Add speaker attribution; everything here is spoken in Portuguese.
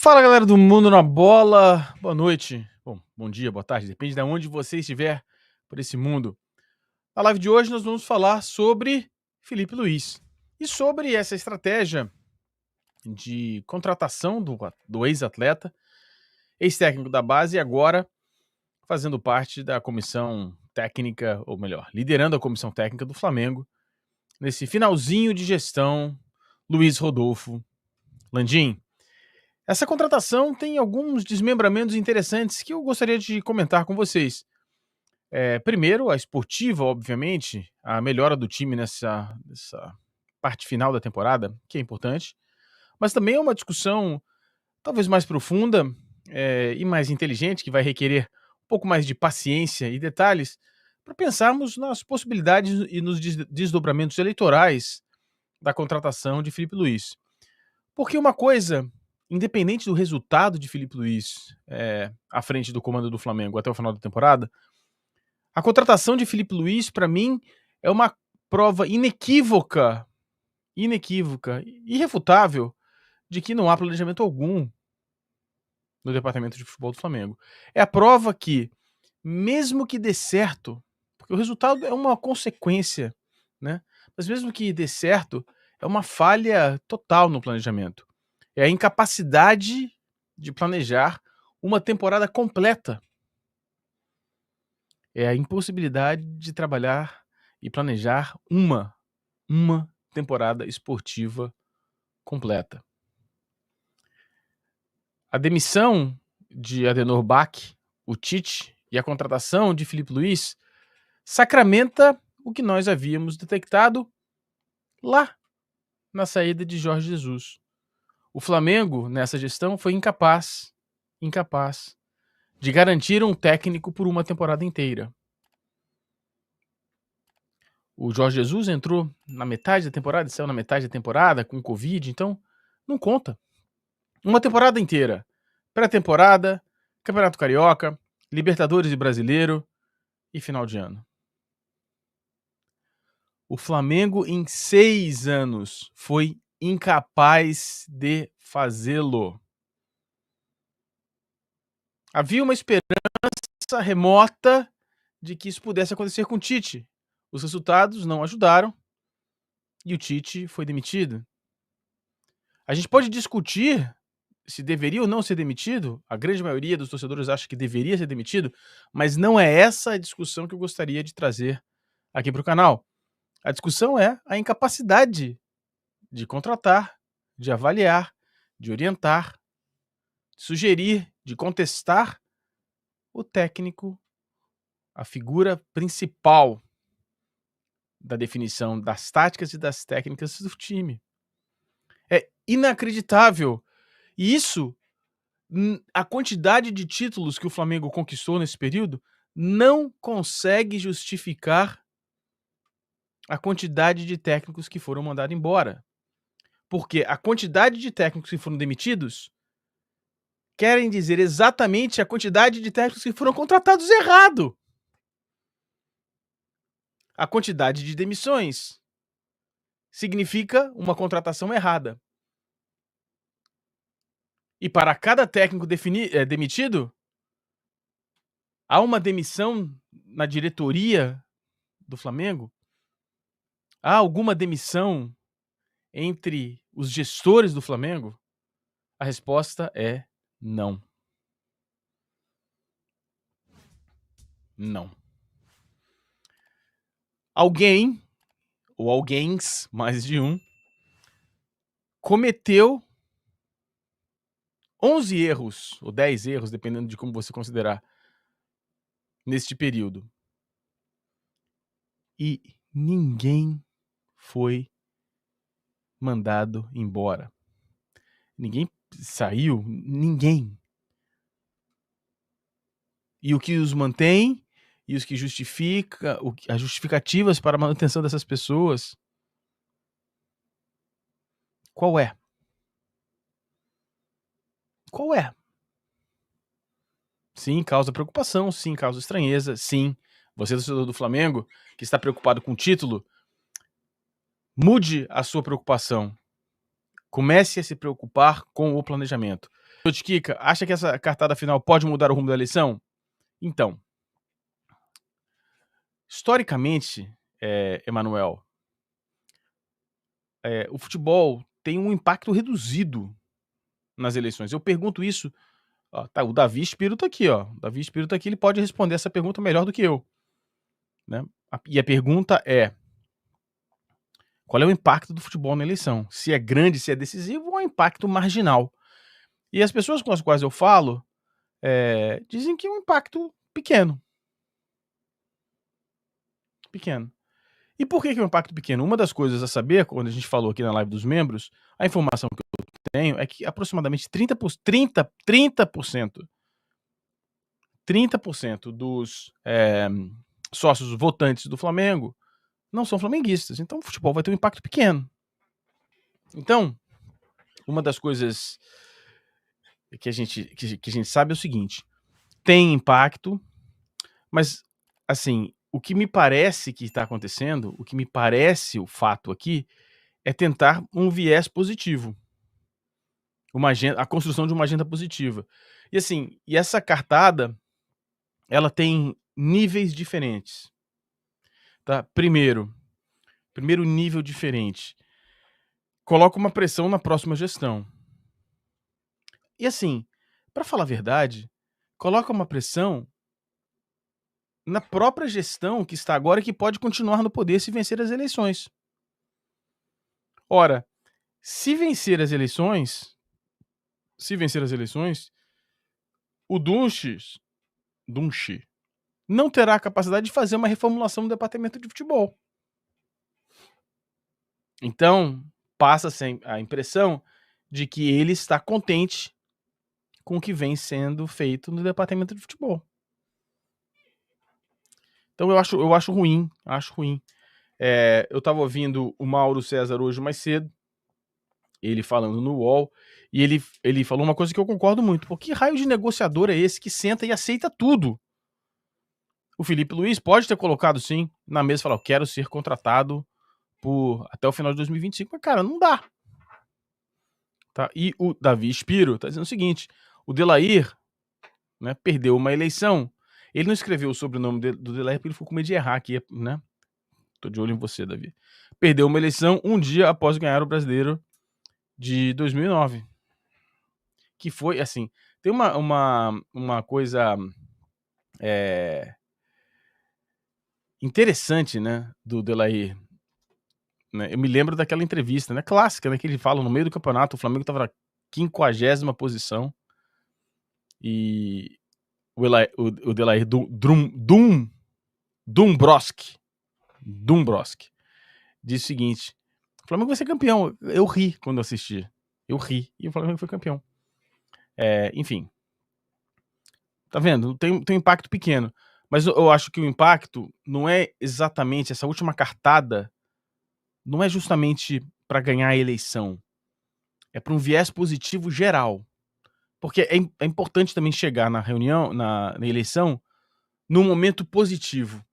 Speaker 1: Fala, galera do Mundo na Bola, boa noite, bom dia, boa tarde, depende de onde você estiver por esse mundo. Na live de hoje nós vamos falar sobre Felipe Luiz e sobre essa estratégia de contratação do ex-atleta, ex-técnico da base e agora fazendo parte da comissão técnica, ou melhor, liderando a comissão técnica do Flamengo, nesse finalzinho de gestão, Luiz Rodolfo Landim. Essa contratação tem alguns desmembramentos interessantes que eu gostaria de comentar com vocês. Primeiro, a esportiva, obviamente, a melhora do time nessa parte final da temporada, que é importante, mas também é uma discussão talvez mais profunda e mais inteligente, que vai requerer um pouco mais de paciência e detalhes para pensarmos nas possibilidades e nos desdobramentos eleitorais da contratação de Felipe Luiz. Porque uma coisa, independente do resultado de Felipe Luiz à frente do comando do Flamengo até o final da temporada, a contratação de Felipe Luiz, para mim, é uma prova inequívoca, irrefutável, de que não há planejamento algum no departamento de futebol do Flamengo. É a prova que, mesmo que dê certo, porque o resultado é uma consequência, né? Mas mesmo que dê certo, é uma falha total no planejamento. É a incapacidade de planejar uma temporada completa. É a impossibilidade de trabalhar e planejar uma temporada esportiva completa. A demissão de Adenor Bach, o Tite, e a contratação de Felipe Luiz sacramenta o que nós havíamos detectado lá na saída de Jorge Jesus. O Flamengo, nessa gestão, foi incapaz de garantir um técnico por uma temporada inteira. O Jorge Jesus entrou na metade da temporada e saiu na metade da temporada com Covid, então não conta. Uma temporada inteira. Pré-temporada, Campeonato Carioca, Libertadores e Brasileiro e final de ano. O Flamengo, em 6 anos, foi incapaz de fazê-lo. Havia uma esperança remota de que isso pudesse acontecer com o Tite. Os resultados não ajudaram e o Tite foi demitido. A gente pode discutir se deveria ou não ser demitido. A grande maioria dos torcedores acha que deveria ser demitido, mas não é essa a discussão que eu gostaria de trazer aqui para o canal. A discussão é a incapacidade de contratar, de avaliar, de orientar, de sugerir, de contestar o técnico, a figura principal da definição das táticas e das técnicas do time. É inacreditável. E isso, a quantidade de títulos que o Flamengo conquistou nesse período não consegue justificar a quantidade de técnicos que foram mandados embora. Porque a quantidade de técnicos que foram demitidos querem dizer exatamente a quantidade de técnicos que foram contratados errado. A quantidade de demissões significa uma contratação errada. E para cada técnico demitido, há uma demissão na diretoria do Flamengo? Há alguma demissão entre os gestores do Flamengo? A resposta é não. Não. Alguém, ou alguéms, mais de um, cometeu 11 erros, ou 10 erros, dependendo de como você considerar, neste período. E ninguém foi mandado embora. Ninguém saiu, ninguém. E o que os mantém, e os que justifica, as justificativas para a manutenção dessas pessoas, qual é? Qual é? Sim, causa preocupação, sim, causa estranheza, sim. Você, torcedor do Flamengo, que está preocupado com o título, mude a sua preocupação. Comece a se preocupar com o planejamento. Kika, acha que essa cartada final pode mudar o rumo da eleição? Então, historicamente, Emanuel, o futebol tem um impacto reduzido nas eleições. Eu pergunto isso. Ó, tá, o Davi Espírito aqui, ó. O Davi Espírito aqui, ele pode responder essa pergunta melhor do que eu. Né? E a pergunta é: qual é o impacto do futebol na eleição? Se é grande, se é decisivo ou é um impacto marginal? E as pessoas com as quais eu falo dizem que é um impacto pequeno. Pequeno. E por que é um impacto pequeno? Uma das coisas a saber, quando a gente falou aqui na live dos membros, a informação que eu tenho é que aproximadamente 30% dos sócios votantes do Flamengo não são flamenguistas. Então o futebol vai ter um impacto pequeno. Então, uma das coisas que a gente sabe é o seguinte: tem impacto, mas, assim, o que me parece que está acontecendo, o que me parece o fato aqui, é tentar um viés positivo. A construção de uma agenda positiva. E assim, essa cartada, ela tem níveis diferentes. Tá? Primeiro nível diferente. Coloca uma pressão na próxima gestão. E assim, para falar a verdade, coloca uma pressão na própria gestão que está agora e que pode continuar no poder se vencer as eleições. Ora, se vencer as eleições, o Dunches não terá a capacidade de fazer uma reformulação do departamento de futebol. Então, passa-se a impressão de que ele está contente com o que vem sendo feito no departamento de futebol. Então eu acho ruim. Eu estava ouvindo o Mauro César hoje mais cedo, ele falando no UOL, e ele falou uma coisa que eu concordo muito. Pô, que raio de negociador é esse que senta e aceita tudo? O Felipe Luiz pode ter colocado, sim, na mesa e falar: eu quero ser contratado até o final de 2025. Mas, cara, não dá. Tá? E o Davi Espiro tá dizendo o seguinte: o Delair, né, perdeu uma eleição. Ele não escreveu o sobrenome do Delair porque ele ficou com medo de errar aqui, né? Tô de olho em você, Davi. Perdeu uma eleição um dia após ganhar o Brasileiro de 2009. Que foi, assim, tem uma coisa interessante, né, do Delair. Né? Eu me lembro daquela entrevista, né, clássica, né, que ele fala no meio do campeonato, o Flamengo estava na 50ª posição e o Delair Dumbrowski disse o seguinte: o Flamengo vai ser campeão. Eu ri quando assisti. Eu ri. E o Flamengo foi campeão. Enfim. Tá vendo? Tem um impacto pequeno. Mas eu acho que o impacto não é exatamente essa última cartada, não é justamente para ganhar a eleição. É para um viés positivo geral. Porque é importante também chegar na reunião, na eleição, num momento positivo.